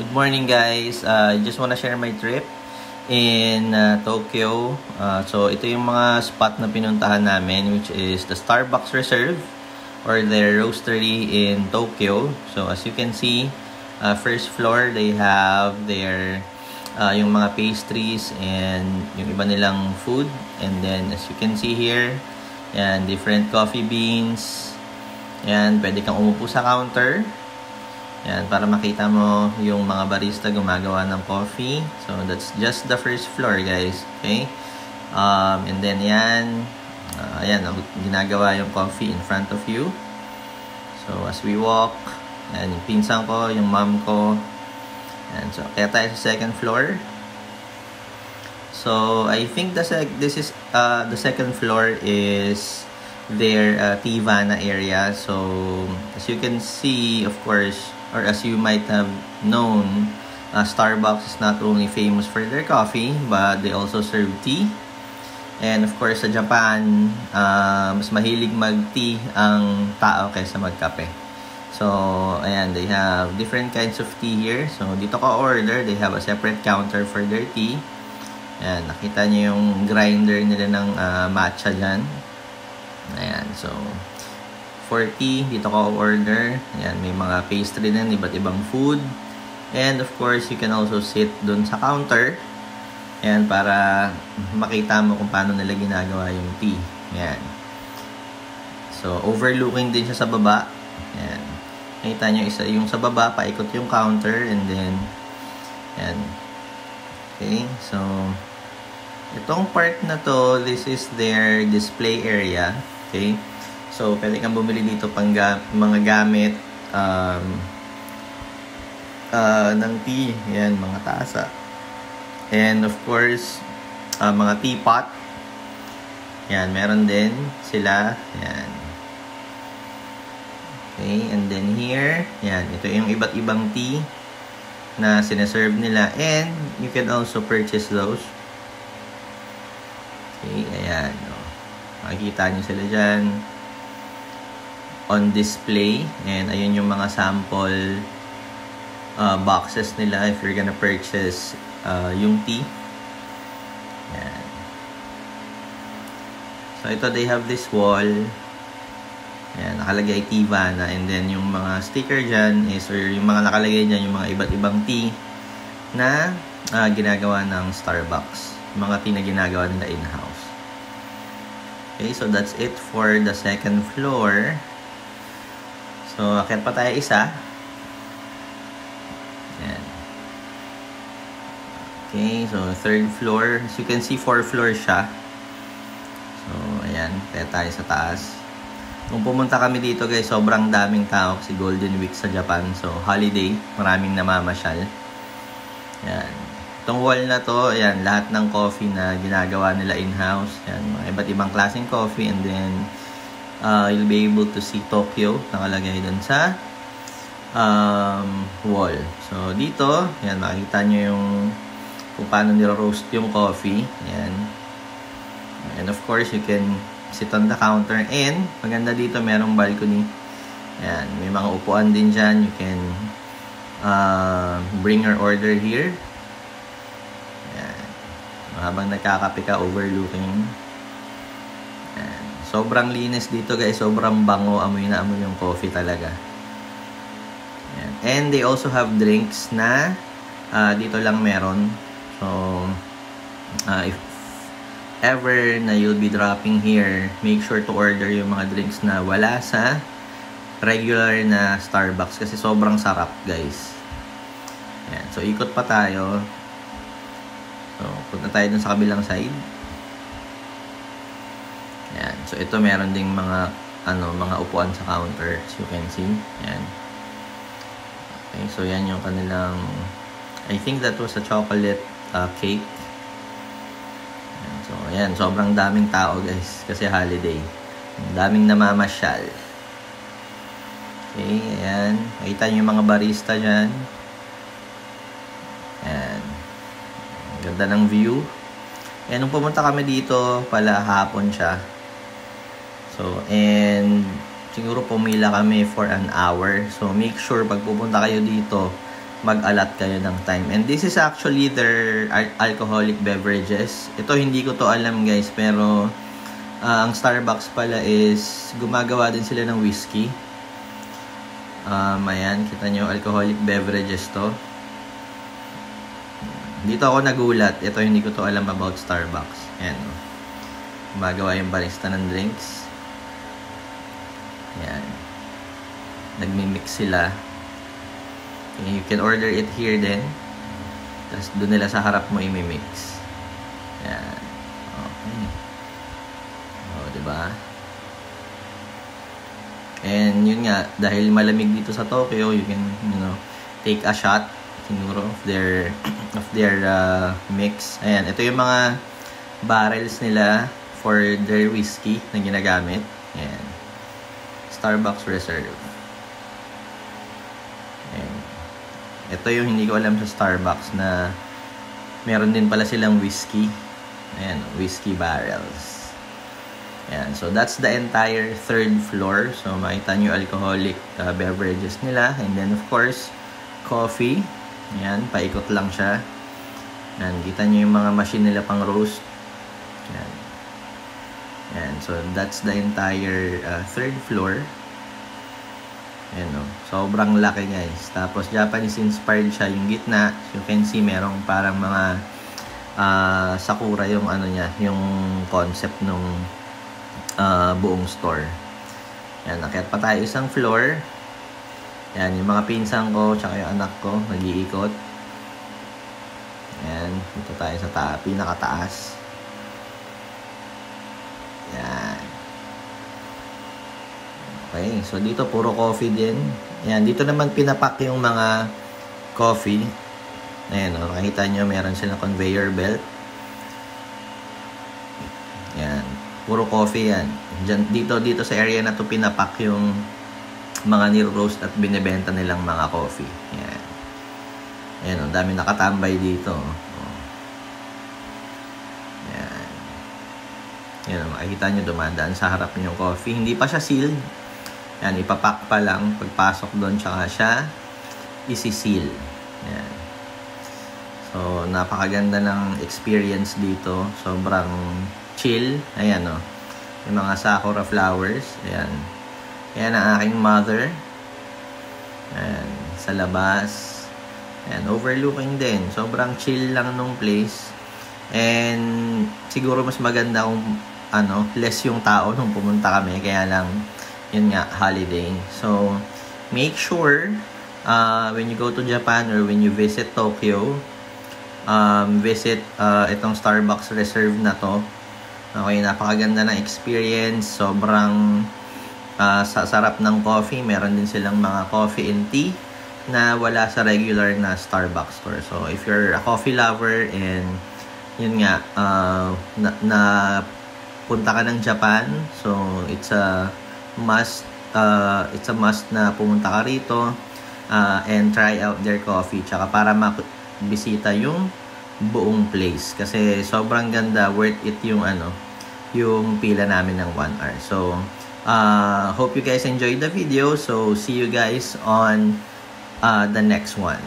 Good morning guys. I just wanna share my trip in Tokyo. So ito yung mga spot na pinuntahan namin, which is the Starbucks Reserve or their roastery in Tokyo. So as you can see, first floor they have their yung mga pastries and yung iba nilang food. And then as you can see here, yan, different coffee beans. Yan, pwede kang umupo sa counter. Yan, para makita mo yung mga barista gumagawa ng coffee. So, that's just the first floor, guys. Okay? And then, yan. Ayan, ginagawa yung coffee in front of you. So, as we walk, yan, yung pinsan ko, yung mom ko. Yan, so, kaya tayo sa second floor. So, I think this is, the second floor is their Tivana area. So, as you can see, of course, or as you might have known, Starbucks is not only famous for their coffee, but they also serve tea. And of course, sa Japan, mas mahilig mag-tea ang tao kaysa magkape. So, ayan, they have different kinds of tea here. So, dito ko order, they have a separate counter for their tea. Ayan, nakita niyo yung grinder nila ng matcha dyan. Ayan, so for tea, dito ko order. Ayan, may mga pastry din, iba't ibang food. And of course, you can also sit dun sa counter. Ayan, para makita mo kung paano nila ginagawa yung tea. Ayan. So, overlooking din siya sa baba. Ayan. Nakita nyo, yung sa baba, paikot yung counter. And then, ayan. Okay, so itong part na to, this is their display area. Okay. So, pwede kang bumili dito pang mga gamit ng tea. Yan, mga tasa. And of course, mga teapot. Yan, meron din sila. Yan. Okay, and then here, yan, ito yung iba't ibang tea na sineserve nila. And you can also purchase those. Okay, ayan. Makikita nyo sila dyan on display, and ayun yung mga sample boxes nila if you're gonna purchase yung tea. Yan. So ito, they have this wall. Yan, nakalagay Tivana, and then yung mga sticker dyan is, or yung mga nakalagay dyan, yung mga iba't ibang tea na ginagawa ng Starbucks, mga tea na ginagawa nila in-house. Okay, so that's it for the second floor. So, akit pa tayo isa. Ayan. Okay, so third floor. As you can see, 4 floors siya. So, ayan. Kaya tayo sa taas. Kung pumunta kami dito, guys, sobrang daming tao kasi Golden Week sa Japan. So, holiday. Maraming namamasyal. Ayan. Itong wall na to, ayan, lahat ng coffee na ginagawa nila in-house. Ayan, mga iba't ibang klaseng coffee. And then, you'll be able to see Tokyo nakalagay dun sa wall. So, dito, yan, makikita nyo yung kung paano nila-roast yung coffee. Yan. And of course, you can sit on the counter. And, maganda dito, merong balcony. Yan. May mga upuan din dyan. You can bring your order here. Yan. Habang nagkakape ka, overlooking. Yan. Sobrang linis dito, guys. Sobrang bango. Amoy na amoy yung coffee talaga. Yan. And they also have drinks na dito lang meron. So, if ever na you'll be dropping here, make sure to order yung mga drinks na wala sa regular na Starbucks kasi sobrang sarap, guys. Yan. So, ikot pa tayo. So, punta tayo dun sa kabilang side. Yan. So, ito meron ding mga mga upuan sa counter, as you can see. Yan. Okay, so yan yung kanilang, I think that was a chocolate cake. Yan. So, ayan, sobrang daming tao, guys, kasi holiday. Daming namamasyal. Okay, ayan. Makita nyo yung mga barista dyan. Ayan. Ganda ng view. And nung pumunta kami dito, pala hapon siya. So, and siguro pumila kami for an hour. So, make sure pag pupunta kayo dito, mag-allot kayo ng time. And this is actually their alcoholic beverages. Ito hindi ko to alam guys, pero ang Starbucks pala is gumagawa din sila ng whiskey. Ayan, kita nyo, alcoholic beverages to. Dito ako nagulat. Ito hindi ko to alam about Starbucks. Ayan, gumagawa yung barista ng drinks. Ayan, nagmi-mix sila. Okay, you can order it here din. Tapos doon nila sa harap mo i-mix. Ayan, okay. Diba? And yun nga, dahil malamig dito sa Tokyo, you can, take a shot siguro of their mix. Ayan, ito yung mga barrels nila for their whiskey na ginagamit. Ayan, Starbucks Reserve. Ayan, ito yung hindi ko alam sa Starbucks na meron din pala silang whiskey. Ayan, whiskey barrels. Ayan, so that's the entire third floor. So makita nyo alcoholic beverages nila. And then of course, coffee. Ayan, paikot lang siya. Ayan, kita nyo yung mga machine nila pang roast. Ayan. Ayan, so that's the entire third floor. Ayan, sobrang laki guys. Tapos Japanese inspired siya. Yung gitna, you can see merong parang mga sakura yung ano niya, yung concept nung buong store. Yan, nakyat pa tayo isang floor. Yan, yung mga pinsan ko tsaka yung anak ko nag-iikot. Yan, dito tayo sa pinakataas. Yan. Okay, so dito puro coffee din. Yan, dito naman pinapak yung mga coffee. Ayan, nakikita nyo meron silang conveyor belt. Yan, puro coffee yan. Dito sa area na to pinapak yung mga ni-roast at binebenta nilang mga coffee. Yan. Ayan, dami nakatambay dito. Yan. Yan, makikita nyo dumadaan sa harap yung coffee. Hindi pa siya sealed. Yan, ipapak pa lang. Pagpasok doon, tsaka siya isi-seal. Yan. So, napakaganda ng experience dito. Sobrang chill. Ayan, yung mga sakura flowers. Ayan. Ayan ang aking mother. Ayan. Sa labas. Ayan. Overlooking din. Sobrang chill lang nung place. And siguro mas maganda kung less yung tao nung pumunta kami. Kaya lang, yun nga, holiday. So, make sure when you go to Japan or when you visit Tokyo, visit itong Starbucks Reserve na to. Okay, napakaganda ng experience. Sobrang sarap ng coffee. Meron din silang mga coffee and tea na wala sa regular na Starbucks store. So, if you're a coffee lover and yun nga, punta ka ng Japan, so it's a must na pumunta ka rito and try out their coffee. Tsaka para bisita yung buong place kasi sobrang ganda, worth it yung yung pila namin ng 1 hour. So hope you guys enjoyed the video. So see you guys on the next one.